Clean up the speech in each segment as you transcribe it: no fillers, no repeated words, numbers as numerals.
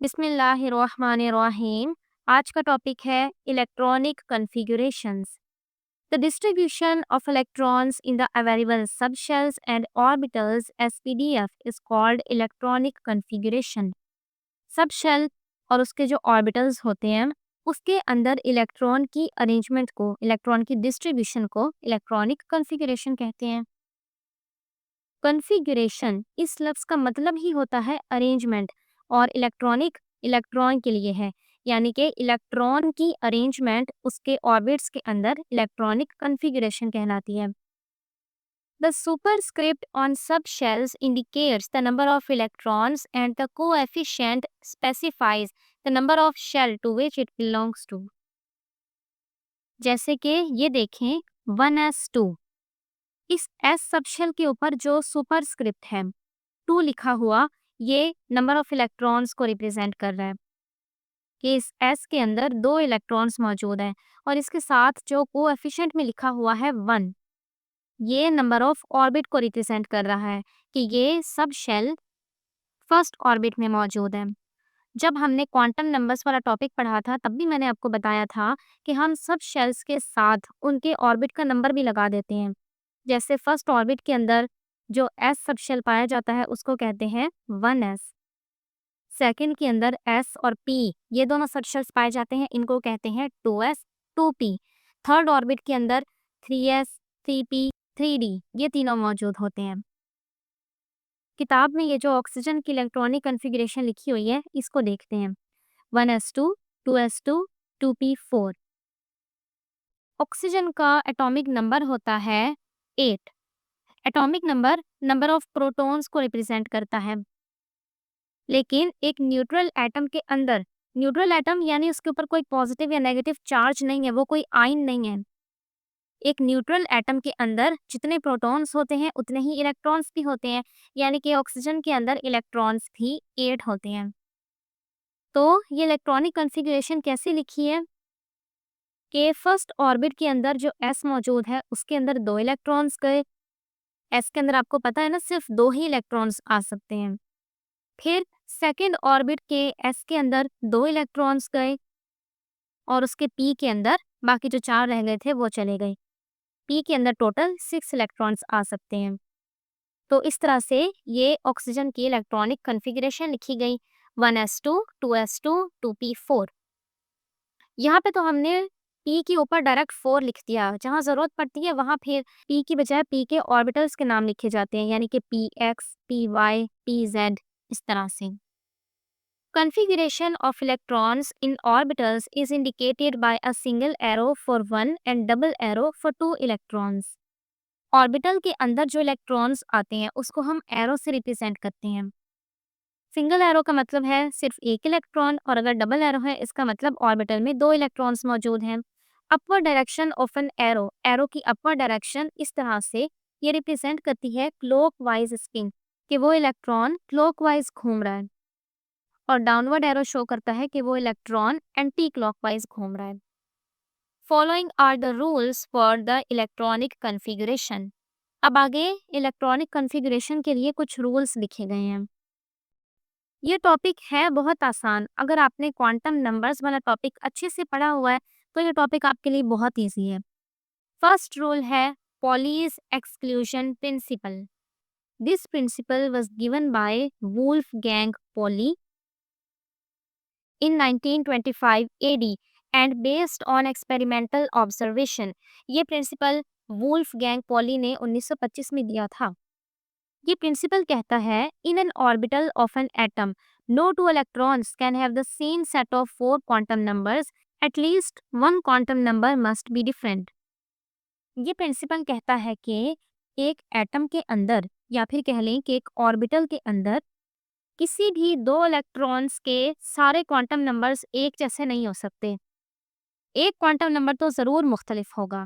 बिस्मिल्लाहिर्रहमानिर्रहीम। आज का टॉपिक है electronic configurations. The distribution of electrons in the available subshells and orbitals SPDF is called electronic configuration. Subshell और उसके जो ऑर्बिटल्स होते हैं उसके अंदर इलेक्ट्रॉन की अरेंजमेंट को, इलेक्ट्रॉन की डिस्ट्रीब्यूशन को इलेक्ट्रॉनिक कॉन्फ़िगरेशन कहते हैं। कॉन्फ़िगरेशन इस लफ्ज़ का मतलब ही होता है अरेंजमेंट, और इलेक्ट्रॉनिक इलेक्ट्रॉन के लिए है, यानी कि इलेक्ट्रॉन की अरेंजमेंट उसके ऑर्बिट्स के अंदर इलेक्ट्रॉनिक कॉन्फ़िगरेशन कहलाती है। The superscript on sub shells indicates the number of electrons and the coefficient specifies the number of shell to which it belongs to. जैसे कि ये देखें 1s2, इस एस सबशेल के ऊपर जो सुपरस्क्रिप्ट है 2 लिखा हुआ, ये नंबर ऑफ इलेक्ट्रॉन्स को रिप्रेजेंट कर रहा है कि इस एस के अंदर 2 इलेक्ट्रॉन्स मौजूद हैं, और इसके साथ जो कोएफिशिएंट में लिखा हुआ है 1, ये नंबर ऑफ ऑर्बिट को रिप्रेजेंट कर रहा है कि ये सब शेल फर्स्ट ऑर्बिट में मौजूद है। जब हमने क्वांटम नंबर्स वाला टॉपिक पढ़ा था तब भी मैंने आपको बताया था कि हम सब शेल्स के साथ उनके ऑर्बिट का नंबर भी लगा देते हैं। जैसे फर्स्ट ऑर्बिट के अंदर जो एस सबशेल पाया जाता है उसको कहते हैं 1s। सेकंड के अंदर एस और पी, ये दोनों सबशेल्स पाए जाते हैं, इनको कहते हैं 2s 2p। थर्ड ऑर्बिट के अंदर 3s 3p 3d, ये तीनों मौजूद होते हैं। किताब में ये जो ऑक्सीजन की इलेक्ट्रॉनिक कॉन्फ़िगरेशन लिखी हुई है इसको देखते हैं। 1s2 2s2 2p4। ऑक्सीजन का एटॉमिक नंबर होता है 8। Atomic number number of protons को रिप्रेजेंट करता है, लेकिन एक न्यूट्रल एटम के अंदर, न्यूट्रल एटम यानी उसके ऊपर कोई पॉजिटिव या नेगेटिव चार्ज नहीं है, वो कोई आयन नहीं है। एक न्यूट्रल एटम के अंदर जितने प्रोटॉन्स होते हैं उतने ही इलेक्ट्रॉन्स भी होते हैं, यानी कि ऑक्सीजन के अंदर इलेक्ट्रॉन्स भी 8 होते हैं। तो ये इलेक्ट्रॉनिक कॉन्फ़िगरेशन कैसे लिखी है कि फर्स्ट ऑर्बिट के अंदर जो एस मौजूद है उसके अंदर 2 इलेक्ट्रॉन्स गए। एस के अंदर आपको पता है ना, सिर्फ 2 ही इलेक्ट्रॉन्स आ सकते हैं। फिर सेकेंड ऑर्बिट के एस के अंदर 2 इलेक्ट्रॉन्स गए, और उसके पी के अंदर बाकी जो 4 रह गए थे वो चले गए। पी के अंदर टोटल 6 इलेक्ट्रॉन्स आ सकते हैं। तो इस तरह से ये ऑक्सीजन की इलेक्ट्रॉनिक कॉन्फ़िगरेशन लिखी गई। 1s2 2s2 2p4। यहाँ पे तो हमने पी के ऊपर डायरेक्ट 4 लिख दिया, जहाँ ज़रूरत पड़ती है वहाँ फिर पी की बजाय पी के ऑर्बिटल्स के नाम लिखे जाते हैं, यानी कि px py pz, इस तरह से। Configuration of electrons in orbitals is indicated by a single arrow for one and double arrow for two electrons. Orbital के अंदर जो इलेक्ट्रॉन्स आते हैं उसको हम एरो से रिप्रेजेंट करते हैं। सिंगल एरो का मतलब है सिर्फ एक इलेक्ट्रॉन, और अगर डबल एरो है इसका मतलब ऑर्बिटल में 2 इलेक्ट्रॉन्स मौजूद हैं। Upward direction of an arrow, arrow की अपवर्ड डायरेक्शन इस तरह से ये रिप्रेजेंट करती है क्लॉकवाइज स्पिन, कि वो इलेक्ट्रॉन क्लॉकवाइज घूम रहा है, और डाउनवर्ड एरो शो करता है कि वो इलेक्ट्रॉन एंटी क्लॉकवाइज घूम रहा है। Following are the rules for the electronic configuration. अब आगे इलेक्ट्रॉनिक कॉन्फ़िगरेशन के लिए कुछ रूल्स लिखे गए हैं। ये टॉपिक है बहुत आसान, अगर आपने क्वांटम नंबर्स वाला टॉपिक अच्छे से पढ़ा हुआ है तो ये टॉपिक आपके लिए बहुत ईजी है। फर्स्ट रूल है Pauli's exclusion principle. This principle was given by Wolfgang Pauli in 1925 AD and based on experimental observation। ये प्रिंसिपल वुल्फगैंग पॉली ने 1925 में दिया था। ये प्रिंसिपल कहता है in an orbital of an atom no two electrons can have the same set of 4 quantum numbers, at least one quantum number must be different. ये principle कहता है कि एक एटम के अंदर, या फिर कह लें कि एक ऑर्बिटल के अंदर, किसी भी 2 इलेक्ट्रॉन्स के सारे क्वांटम नंबर्स एक जैसे नहीं हो सकते। एक क्वांटम नंबर तो ज़रूर मुख्तलिफ होगा।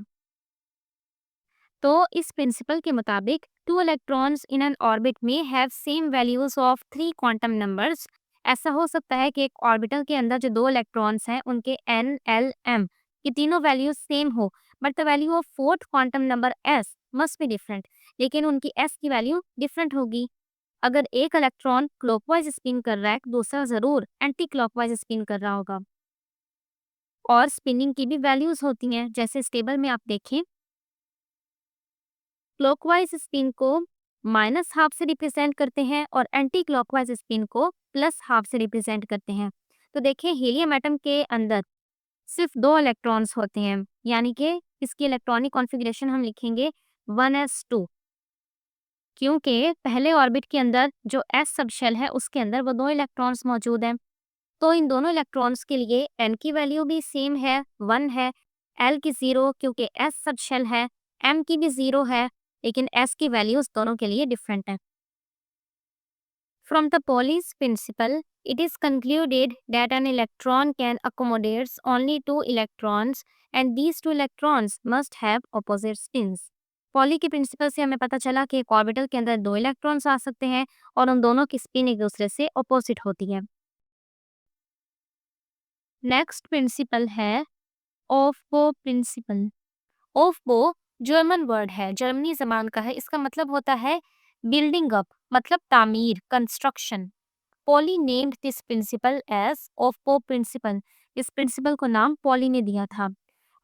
तो इस प्रिंसिपल के मुताबिक 2 इलेक्ट्रॉन्स इन एन ऑर्बिट में have same values of 3 quantum numbers. ऐसा हो सकता है कि एक ऑर्बिटल के अंदर जो 2 इलेक्ट्रॉन्स हैं उनके n l m ये तीनों वैल्यूज सेम हो, but the value of fourth quantum number s must be different, लेकिन उनकी s की वैल्यू डिफरेंट होगी। अगर एक इलेक्ट्रॉन क्लॉकवाइज स्पिन कर रहा है, दूसरा जरूर एंटी क्लॉकवाइज स्पिन कर रहा होगा। और स्पिनिंग की भी वैल्यूज होती हैं, जैसे इस टेबल में आप देखें, क्लॉकवाइज स्पिन को -12 से रिप्रेजेंट करते हैं और एंटी क्लॉकवाइज स्पिन को +12 से रिप्रेजेंट करते हैं। तो देखिए हीलियम एटम के अंदर सिर्फ 2 इलेक्ट्रॉन्स होते हैं, यानी कि इसकी इलेक्ट्रॉनिक कॉन्फ़िगरेशन हम लिखेंगे 1s2, क्योंकि पहले ऑर्बिट के अंदर जो s सब शेल है उसके अंदर वो 2 इलेक्ट्रॉन्स मौजूद हैं। तो इन दोनों इलेक्ट्रॉन्स के लिए n की वैल्यू भी सेम है, 1 है, l की 0 क्योंकि s सब शेल है, m की भी 0 है, लेकिन s की वैल्यूज दोनों के लिए डिफरेंट है। From the Pauli's principle, it is concluded that an electron can accommodate only 2 electrons and these 2 electrons must have opposite spins. Poly के प्रिंसिपल से हमें पता चला कि एक ऑर्बिटल के अंदर 2 इलेक्ट्रॉन्स आ सकते हैं और उन दोनों की स्पिन एक दूसरे से अपोजिट होती है। नेक्स्ट प्रिंसिपल है ऑफबो प्रिंसिपल। ऑफबो जर्मन वर्ड है, जर्मनी जबान का है। इसका मतलब होता है बिल्डिंग अप, मतलब तामीर, construction. Pauli named this principle as aufbau principle. इस प्रिंसिपल को नाम पॉली ने दिया था।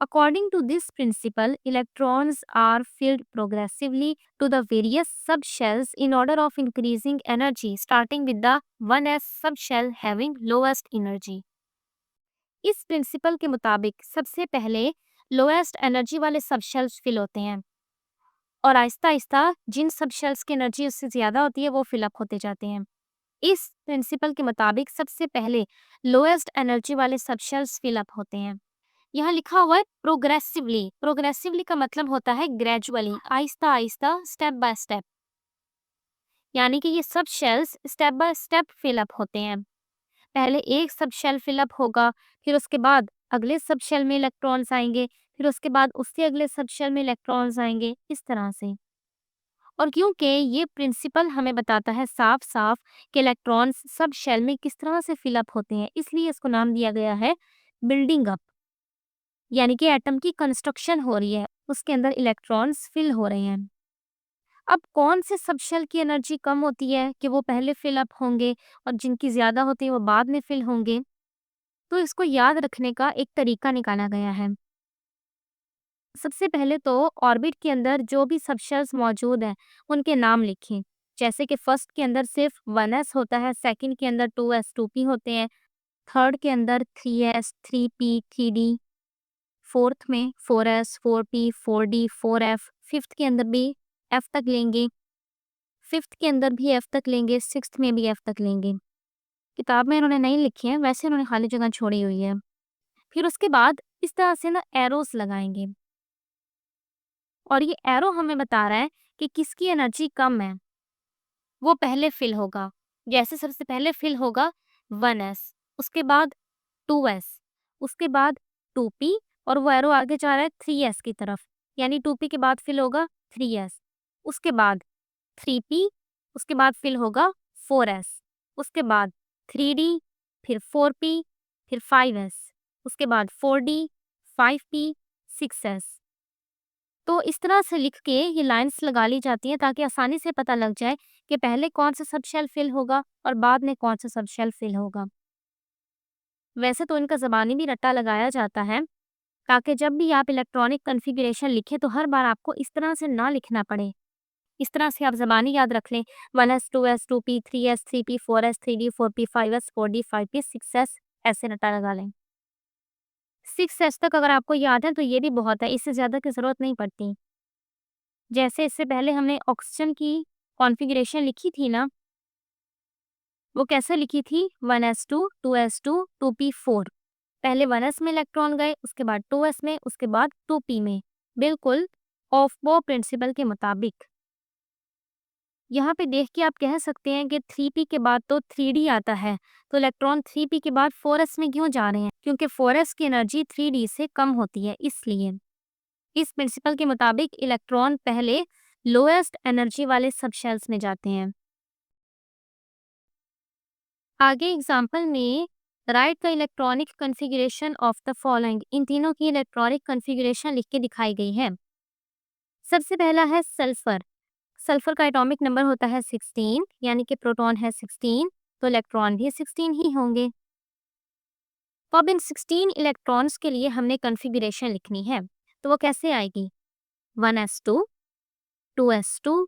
According to this principle, electrons are filled progressively to the various subshells in order of increasing energy, starting with the 1s subshell having lowest energy. इस principal के मुताबिक सबसे पहले लोएस्ट एनर्जी वाले सबशेल्स फिल होते हैं और आहिस्ता आहिस्ता जिन सबशेल्स की एनर्जी उससे ज्यादा होती है वो फिलअप होते जाते हैं। इस प्रिंसिपल के मुताबिक सबसे पहले लोएस्ट एनर्जी वाले सबशेल्स फिलअप होते हैं। यहाँ लिखा हुआ है प्रोग्रेसिवली। प्रोग्रेसिवली का मतलब होता है gradually, Aahista Aahista, step by step, यानी कि ये सब shells step by step fill up होते हैं। पहले एक सब शेल फिलअप होगा, फिर उसके बाद अगले सब शेल में इलेक्ट्रॉन्स आएंगे, फिर उसके बाद उससे अगले सब शेल में इलेक्ट्रॉन्स आएंगे, इस तरह से। और क्योंकि ये प्रिंसिपल हमें बताता है साफ साफ कि इलेक्ट्रॉन्स सब शेल में किस तरह से फिलअप होते हैं, इसलिए इसको नाम दिया गया है बिल्डिंग अप, यानी कि एटम की कंस्ट्रक्शन हो रही है, उसके अंदर इलेक्ट्रॉन्स फिल हो रहे हैं। अब कौन से सब शेल की एनर्जी कम होती है कि वो पहले फिलअप होंगे और जिनकी ज्यादा होती है वो बाद में फिल होंगे? तो इसको याद रखने का एक तरीका निकाला गया है। सबसे पहले तो ऑर्बिट के अंदर जो भी सबशेल्स मौजूद हैं उनके नाम लिखें। जैसे कि फर्स्ट के अंदर सिर्फ 1s होता है, सेकंड के अंदर 2s 2p होते हैं, थर्ड के अंदर 3s 3p 3d, फोर्थ में 4s 4p 4d 4f, fifth के अंदर भी f तक लेंगे, फिफ्थ के अंदर भी f तक लेंगे, सिक्स्थ में भी f तक लेंगे। किताब में इन्होंने नहीं लिखी है, वैसे इन्होंने खाली जगह छोड़ी हुई है। फिर उसके बाद इस तरह से ना एरोस लगाएंगे और ये एरो हमें बता रहा है कि किसकी एनर्जी कम है वो पहले फिल होगा। जैसे सबसे पहले फिल होगा 1s, उसके बाद 2s, उसके बाद 2p और वो एरो आगे जा रहा है 3s की तरफ, यानी 2p के बाद फिल होगा 3s, उसके बाद 3p, उसके बाद फिल होगा 4s, उसके बाद 3d, फिर 4p, फिर 5s, उसके बाद 4d, 5p, 6s। तो इस तरह से लिख के ये लाइंस लगा ली जाती हैं ताकि आसानी से पता लग जाए कि पहले कौन सा सब शेल फिल होगा और बाद में कौन सा सब शेल फिल होगा। वैसे तो इनका ज़बानी भी रट्टा लगाया जाता है ताकि जब भी आप इलेक्ट्रॉनिक कॉन्फ़िगरेशन लिखें तो हर बार आपको इस तरह से ना लिखना पड़े। इस तरह से आप ज़बानी याद रख लें, 1s 2s 2p 3s 3p 4s 3d 4p 5s 4d 5p 6s, ऐसे रट्टा लगा लें। 6s तक अगर आपको याद है तो ये भी बहुत है, इससे ज़्यादा की ज़रूरत नहीं पड़ती। जैसे इससे पहले हमने ऑक्सीजन की कॉन्फ़िगरेशन लिखी थी ना, वो कैसे लिखी थी? 1s2 2s2 2p4। पहले 1s में इलेक्ट्रॉन गए, उसके बाद 2s में, उसके बाद 2p में, बिल्कुल ऑफबो प्रिंसिपल के मुताबिक। यहाँ पे देख के आप कह सकते हैं कि 3p के बाद तो 3d आता है, तो इलेक्ट्रॉन 3p के बाद 4s में क्यों जा रहे हैं? क्योंकि 4s की एनर्जी 3d से कम होती है, इसलिए। इस प्रिंसिपल के मुताबिक इलेक्ट्रॉन पहले लोएस्ट एनर्जी वाले सबशेल्स में जाते हैं। आगे एग्जाम्पल में write the electronic configuration of the following, इन तीनों की इलेक्ट्रॉनिक कॉन्फ़िगरेशन लिख के दिखाई गई है। सबसे पहला है सल्फर। सल्फर का एटॉमिक नंबर होता है 16, यानी कि प्रोटॉन है 16, तो इलेक्ट्रॉन भी 16 ही होंगे। तो अब इन 16 इलेक्ट्रॉन्स के लिए हमने कॉन्फ़िगरेशन लिखनी है, तो वो कैसे आएगी? 1s2, 2s2,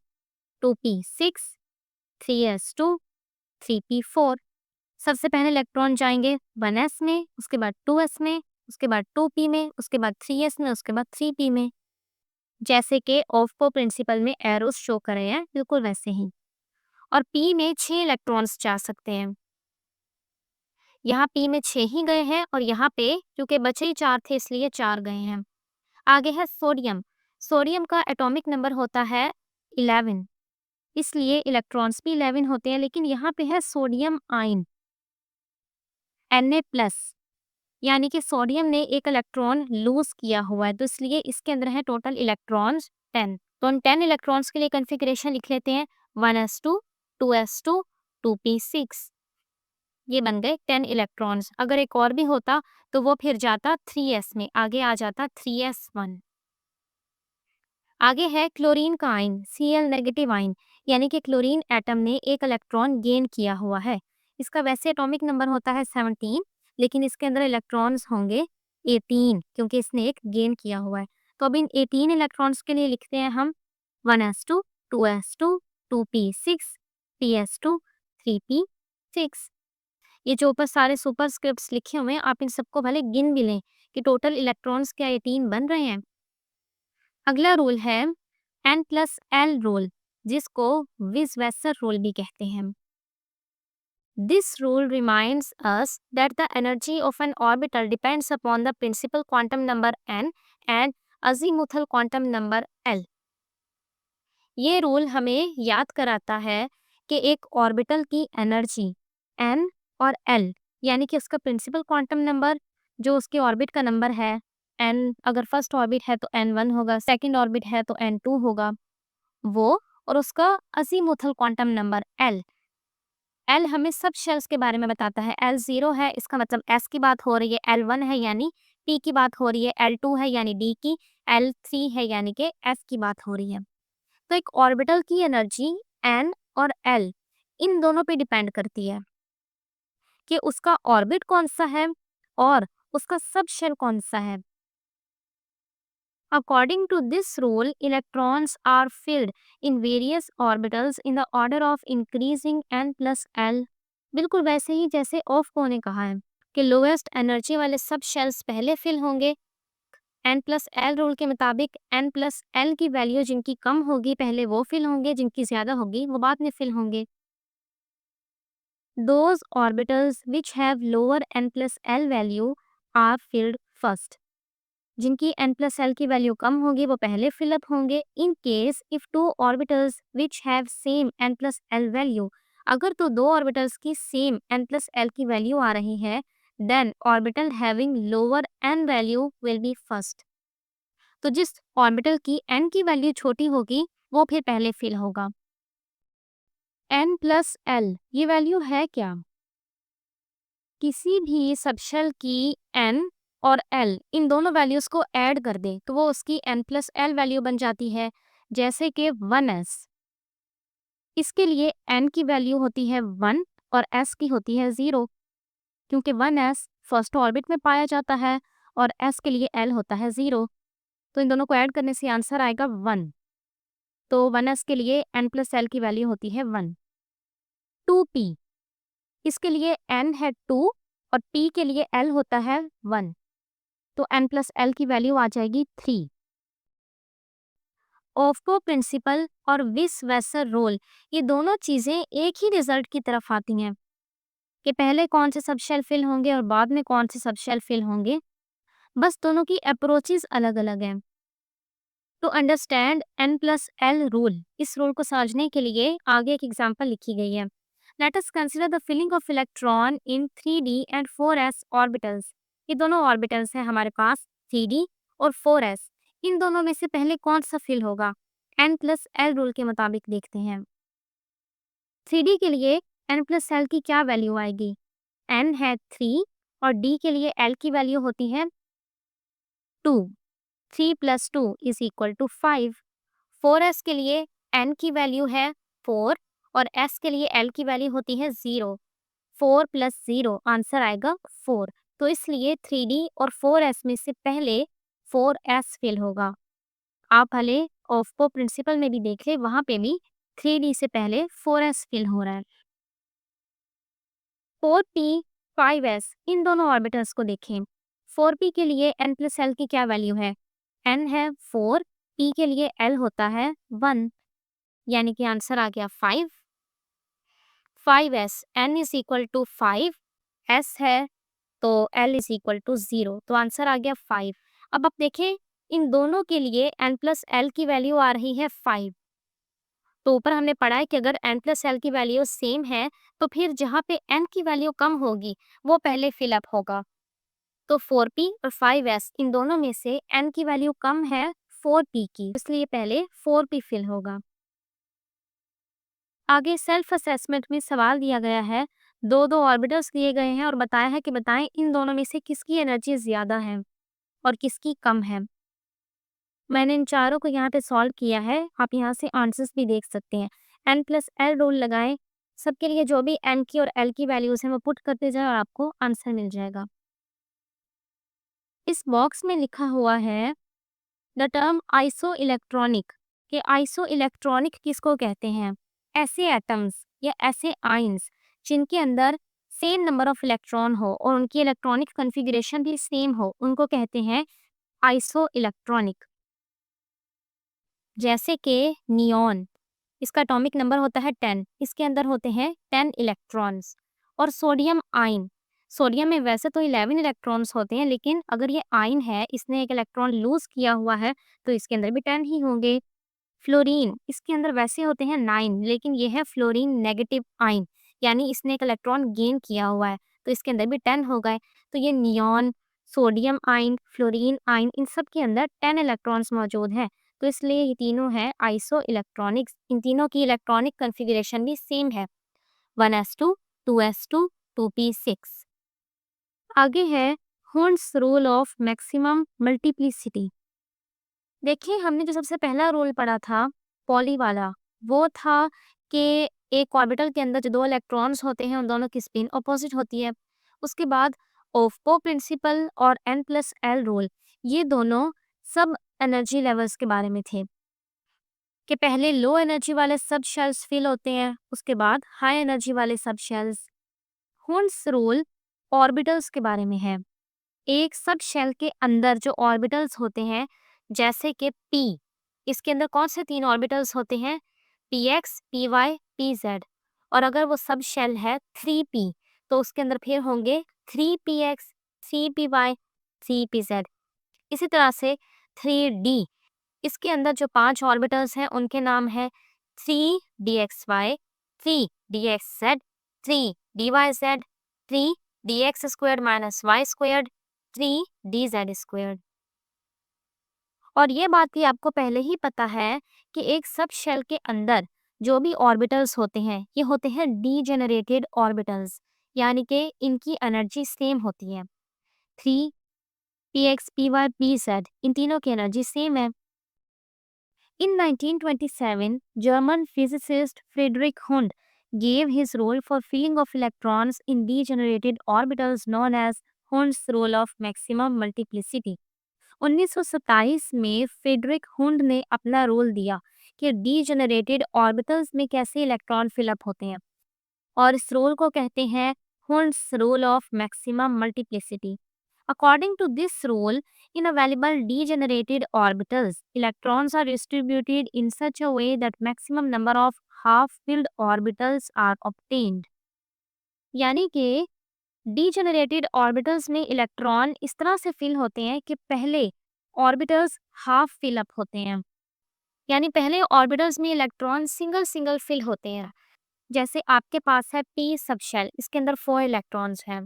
2p6, 3s2, 3p4। सबसे पहले इलेक्ट्रॉन जाएंगे 1s में, उसके बाद 2s में, उसके बाद 2p में, उसके बाद 3s में, उसके बाद 3p में। जैसे कि ऑफको प्रिंसिपल में एरोस शो कर रहे हैं, बिल्कुल वैसे ही। और p में 6 इलेक्ट्रॉन्स जा सकते हैं। यहाँ p में 6 ही गए हैं और यहाँ पे क्योंकि बचे ही 4 थे इसलिए 4 गए हैं। आगे है सोडियम। सोडियम का एटॉमिक नंबर होता है 11, इसलिए इलेक्ट्रॉन्स भी 11 होते हैं, लेकिन यहाँ पे है सोडियम आयन Na+, यानी कि सोडियम ने एक इलेक्ट्रॉन लूज किया हुआ है, तो इसलिए इसके अंदर है टोटल इलेक्ट्रॉन्स 10। तो उन 10 इलेक्ट्रॉन्स के लिए कॉन्फ़िगरेशन लिख लेते हैं 1s2, 2s2, 2p6। ये बन गए 10 इलेक्ट्रॉन्स। अगर एक और भी होता तो वो फिर जाता 3s में, आगे आ जाता 3s1। आगे है क्लोरीन का आयन Cl नेगेटिव आयन, यानी कि क्लोरीन एटम ने एक इलेक्ट्रॉन गेन किया हुआ है। इसका वैसे एटॉमिक नंबर होता है 17, लेकिन इसके अंदर इलेक्ट्रॉन्स होंगे 18 क्योंकि इसने एक गेन किया हुआ है। तो अब इन 18 इलेक्ट्रॉन्स के लिए लिखते हैं हम 1s2, 2s2, 2p6, 3s2, 3p6। ये जो ऊपर सारे सुपरस्क्रिप्ट्स लिखे हुए हैं, आप इन सबको भले गिन भी लें कि टोटल इलेक्ट्रॉन्स क्या 18 बन रहे हैं। अगला रूल है N+L रूल, जिसको विज-वेसर रूल भी कहते हैं। This rule reminds us that the energy of an orbital depends upon the principal quantum number n and azimuthal quantum number l। ये रूल हमें याद कराता है कि एक ऑर्बिटल की एनर्जी n और l, यानी कि उसका प्रिंसिपल क्वांटम नंबर जो उसके ऑर्बिट का नंबर है n, अगर फर्स्ट ऑर्बिट है तो n1 होगा, सेकंड ऑर्बिट है तो n2 होगा वो, और उसका अजीमुथल क्वांटम नंबर l हमें सब शेल्स के बारे में बताता है। L0 है, इसका मतलब s की बात हो रही है, L1 है यानी p की बात हो रही है, L2 है यानी d की, L3 है यानी कि f की बात हो रही है। तो एक ऑर्बिटल की एनर्जी n और l इन दोनों पे डिपेंड करती है कि उसका ऑर्बिट कौन सा है और उसका सब शेल कौन सा है। According to this rule, electrons are filled in various orbitals in the order of increasing n+l। बिल्कुल वैसे ही जैसे ऑफको ने कहा है कि लोएस्ट एनर्जी वाले सब शेल्स पहले फिल होंगे। n+l रूल के मुताबिक n+l की वैल्यू जिनकी कम होगी पहले वो फिल होंगे, जिनकी ज्यादा होगी वो बाद में फिल होंगे। Those orbitals which have lower n+l value are filled first। जिनकी n+l की वैल्यू कम होगी वो पहले फिलअप होंगे। In case if two orbitals which have same n+l value, अगर तो दो ऑर्बिटल्स की सेम n+l की वैल्यू आ रही है, then orbital having lower n value will be first. तो जिस ऑर्बिटल की n की वैल्यू छोटी होगी वो फिर पहले फिल होगा। n+l ये वैल्यू है क्या? किसी भी सबशेल की n और l इन दोनों वैल्यूज को ऐड कर दे तो वो उसकी n+l वैल्यू बन जाती है। जैसे कि 1s, इसके लिए n की वैल्यू होती है 1 और s की होती है 0, क्योंकि 1s फर्स्ट ऑर्बिट में पाया जाता है और s के लिए l होता है 0। तो इन दोनों को ऐड करने से आंसर आएगा 1। तो 1s के लिए n+l की वैल्यू होती है 1। 2p, इसके लिए n है 2 और p के लिए l होता है 1, तो n+l की वैल्यू आ जाएगी 3। ऑफको प्रिंसिपल और विस-वेसर रूल, ये दोनों चीजें एक ही रिजल्ट की तरफ आती हैं कि पहले कौन से सबशेल फिल होंगे और बाद में कौन से सबशेल फिल होंगे, बस दोनों की अप्रोचेस अलग अलग हैं। टू अंडरस्टैंड n+l रूल, इस रूल को समझने के लिए आगे एक एग्जांपल लिखी गई है। Let us consider the filling of electron in 3d and 4s orbitals. ये दोनों ऑर्बिटल्स हैं हमारे पास 3d और 4s। इन दोनों में से पहले कौन सा फिल होगा, n+l रूल के मुताबिक देखते हैं। 3d के लिए n+l की क्या वैल्यू आएगी? n है 3 और d के लिए l की वैल्यू होती है 2। 3 + 2 = 5। 4s के लिए n की वैल्यू है 4 और s के लिए l की वैल्यू होती है 0। 4 + 0 आंसर आएगा 4। तो इसलिए 3D और 4s में से पहले 4s फिल होगा। आप भले ऑफ्पो प्रिंसिपल में भी देख ले, वहां पे भी 3D से पहले 4s फिल हो रहा है। 4p 5s इन दोनों ऑर्बिटल्स को देखें। 4p के लिए n + l की क्या वैल्यू है? n है 4, p के लिए l होता है 1, यानी कि आंसर आ गया 5। 5s n = 5, s है तो l = 0, तो आंसर आ गया 5। अब आप देखें इन दोनों के लिए n + l की वैल्यू आ रही है 5। तो ऊपर हमने पढ़ा है कि अगर n + l की वैल्यू सेम है तो फिर जहाँ पे n की वैल्यू कम होगी वो पहले फिलअप होगा। तो 4p और 5s इन दोनों में से n की वैल्यू कम है 4p की, इसलिए पहले 4p फिल होगा। आगे सेल्फ असेसमेंट में सवाल दिया गया है, दो दो ऑर्बिटल्स दिए गए हैं और बताया है कि बताएं इन दोनों में से किसकी एनर्जी ज्यादा है और किसकी कम है। मैंने इन चारों को यहाँ पे सॉल्व किया है, आप यहाँ से आंसर्स भी देख सकते हैं। n + l रूल लगाएं, सबके लिए जो भी n की और l की वैल्यूज हैं वो पुट करते जाए और आपको आंसर मिल जाएगा। इस बॉक्स में लिखा हुआ है द टर्म आइसो इलेक्ट्रॉनिक, कि आइसो इलेक्ट्रॉनिक किसको कहते हैं? ऐसे एटम्स या ऐसे आइंस जिनके अंदर सेम नंबर ऑफ इलेक्ट्रॉन हो और उनकी इलेक्ट्रॉनिक कॉन्फ़िगरेशन भी सेम हो, उनको कहते हैं आइसो इलेक्ट्रॉनिक। जैसे कि नियॉन, इसका एटॉमिक नंबर होता है 10, इसके अंदर होते हैं 10 इलेक्ट्रॉन्स। और सोडियम आयन, सोडियम में वैसे तो 11 इलेक्ट्रॉन्स होते हैं, लेकिन अगर ये आयन है, इसने एक इलेक्ट्रॉन लूज किया हुआ है, तो इसके अंदर भी 10 ही होंगे। फ्लोरीन, इसके अंदर वैसे होते हैं 9, लेकिन ये है फ्लोरीन नेगेटिव आयन, यानी इसने एक इलेक्ट्रॉन गेन किया हुआ है, तो इसके अंदर भी 10 हो गए। तो ये neon, sodium ion, fluorine ion, इन सब के अंदर 10 इलेक्ट्रॉन्स मौजूद हैं। तो इसलिए ये तीनों हैं आइसो इलेक्ट्रॉनिक्स। इन तीनों की इलेक्ट्रॉनिक कॉन्फ़िगरेशन भी सेम है, 1s2, 2s2, 2p6। आगे है hertz rule of maximum multiplicity. देखिए हमने जो सबसे पहला रूल पढ़ा था पॉली वाला, वो था कि एक ऑर्बिटल के अंदर जो दो इलेक्ट्रॉन्स होते हैं उन दोनों की स्पिन अपोजिट होती है। उसके बाद ओफ्को प्रिंसिपल और n + l रूल, ये दोनों सब एनर्जी लेवल्स के बारे में थे कि पहले लो एनर्जी वाले सब शेल्स फिल होते हैं, उसके बाद हाई एनर्जी वाले सब शेल्स। हर्ट्ज रूल ऑर्बिटल्स के बारे में है। एक सब शेल के अंदर जो ऑर्बिटल्स होते हैं, जैसे कि p, इसके अंदर कौन से तीन ऑर्बिटल्स होते हैं? px, py, pz। और अगर वो सब शेल है 3p, तो उसके अंदर फिर होंगे 3px, 3py, 3pz। इसी तरह से 3d, इसके अंदर जो 5 ऑर्बिटल्स हैं उनके नाम है 3dxy, 3dxz, 3dyz, 3dx² - y², 3dz²। और ये बात भी आपको पहले ही पता है कि एक सब शेल के अंदर जो भी ऑर्बिटल्स होते हैं ये होते हैं डीजेनरेटेड ऑर्बिटल्स, यानी कि इनकी एनर्जी सेम होती है। 3px, py, pz इन तीनों की एनर्जी सेम है। In 1927, German physicist Friedrich Hund gave his rule for filling of electrons in degenerated orbitals known as Hund's rule of maximum multiplicity। 1927 में Frederick Hund ने अपना रूल दिया कि डीजेनरेटेड ऑर्बिटल्स में कैसे इलेक्ट्रॉन फिलअप होते हैं, और इस रूल को कहते हैं Hund's rule of maximum multiplicity. According to this rule, in available degenerated orbitals, electrons are distributed in such a way that maximum number of half-filled orbitals are obtained। यानी कि degenerated orbitals में electron इस तरह से fill होते हैं कि पहले ऑर्बिटल्स हाफ फिल अप होते हैं, यानी पहले ऑर्बिटल्स में इलेक्ट्रॉन सिंगल सिंगल फिल होते हैं। जैसे आपके पास है p सबशेल, इसके अंदर 4 इलेक्ट्रॉन्स हैं।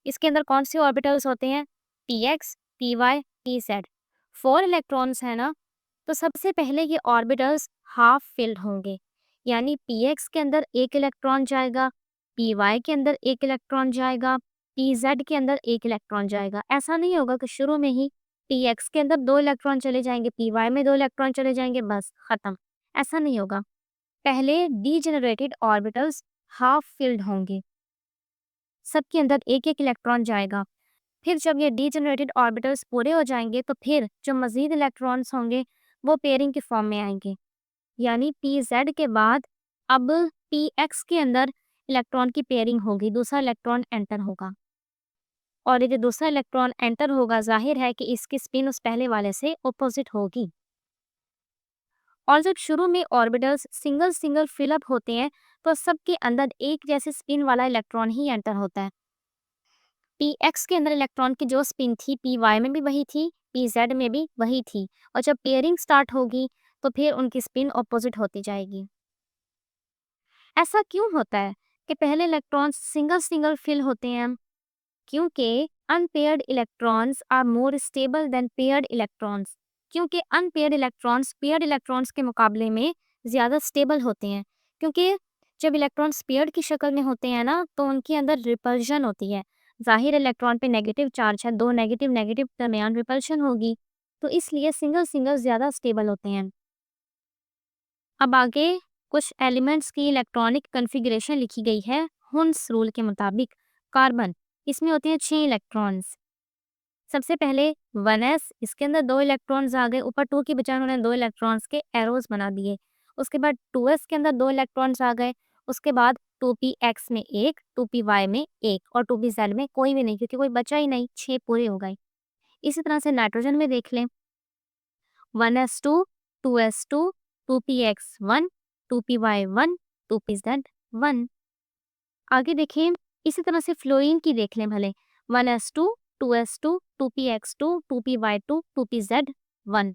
इसके अंदर कौन से ऑर्बिटल्स होते हैं? px, py, pz। 4 इलेक्ट्रॉन्स है ना, तो सबसे पहले ये ऑर्बिटल्स हाफ फिल्ड होंगे, यानी px के अंदर एक इलेक्ट्रॉन जाएगा, py के अंदर एक इलेक्ट्रॉन जाएगा, pz के अंदर एक इलेक्ट्रॉन जाएगा। ऐसा नहीं होगा कि शुरू में ही px के अंदर 2 इलेक्ट्रॉन चले जाएंगे, py में 2 इलेक्ट्रॉन चले जाएंगे, बस खत्म। ऐसा नहीं होगा। पहले डीजेनरेटेड ऑर्बिटल्स हाफ फिल्ड होंगे, सबके अंदर एक-एक इलेक्ट्रॉन जाएगा। फिर जब ये डीजेनरेटेड ऑर्बिटल्स पूरे हो जाएंगे तो फिर जो मज़ीद इलेक्ट्रॉन्स होंगे वो पेयरिंग के फॉर्म में आएंगे। यानी पीजेड के बाद अब पीएक्स के अंदर इलेक्ट्रॉन की पेयरिंग होगी, दूसरा इलेक्ट्रॉन एंटर होगा। और ये जो दूसरा इलेक्ट्रॉन एंटर होगा, जाहिर है कि इसकी स्पिन उस पहले वाले से ऑपोजिट होगी। और जब शुरू में ऑर्बिटल्स सिंगल सिंगल फिलअप होते हैं तो सबके अंदर एक जैसे स्पिन वाला इलेक्ट्रॉन ही एंटर होता है। पीएक्स के अंदर इलेक्ट्रॉन की जो स्पिन थी पी वाई में भी वही थी, पी जेड में भी वही थी। और जब पेयरिंग स्टार्ट होगी तो फिर उनकी स्पिन ऑपोजिट होती जाएगी। ऐसा क्यों होता है कि पहले इलेक्ट्रॉन्स सिंगल सिंगल फिल होते हैं? क्योंकि unpaired electrons are more stable than paired electrons. क्योंकि अनपेयर्ड इलेक्ट्रॉन्स पेयर्ड इलेक्ट्रॉन्स के मुकाबले में ज़्यादा स्टेबल होते हैं। क्योंकि जब इलेक्ट्रॉन्स पेयर्ड की शक्ल में होते हैं ना तो उनके अंदर रिपल्शन होती है। जाहिर इलेक्ट्रॉन पे नेगेटिव चार्ज है, दो नेगेटिव नेगेटिव दरमियान रिपल्शन होगी, तो इसलिए सिंगल सिंगल ज़्यादा स्टेबल होते हैं। अब आगे कुछ एलिमेंट्स की इलेक्ट्रॉनिक कन्फिग्रेशन लिखी गई है हुन्स रूल के मुताबिक। कार्बन, इसमें होते हैं 6 इलेक्ट्रॉन्स। सबसे पहले 1s, इसके अंदर 2 इलेक्ट्रॉन्स आ गए, ऊपर 2 की बजाय उन्होंने 2 इलेक्ट्रॉन्स के एरोज बना दिए। उसके बाद 2s के अंदर 2 इलेक्ट्रॉन्स आ गए। उसके बाद 2px में 1, 2py में 1 और 2pz में कोई भी नहीं, क्योंकि कोई बचा ही नहीं, 6 पूरे हो गए। इसी तरह से नाइट्रोजन में देख लें, 1s2, 2s2, 2px1, 2py1, 2pz1। आगे देखें, इसी तरह से फ्लोरीन की देख लें भले, 1s2, 2s2, 2px2, 2py2, 2pz1।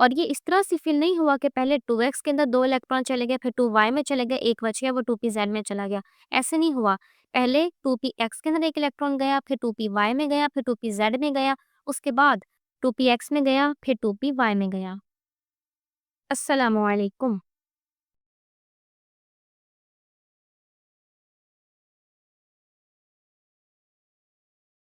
और ये इस तरह से फिल नहीं हुआ कि पहले 2x के अंदर 2 इलेक्ट्रॉन चले गए, फिर 2y में चले गए, एक बच गया वो 2pz में चला गया। ऐसे नहीं हुआ। पहले 2px के अंदर एक इलेक्ट्रॉन गया, फिर 2py में गया, फिर 2pz में गया, उसके बाद 2px में गया, फिर 2py में गया। अस्सलामुअलैकुम।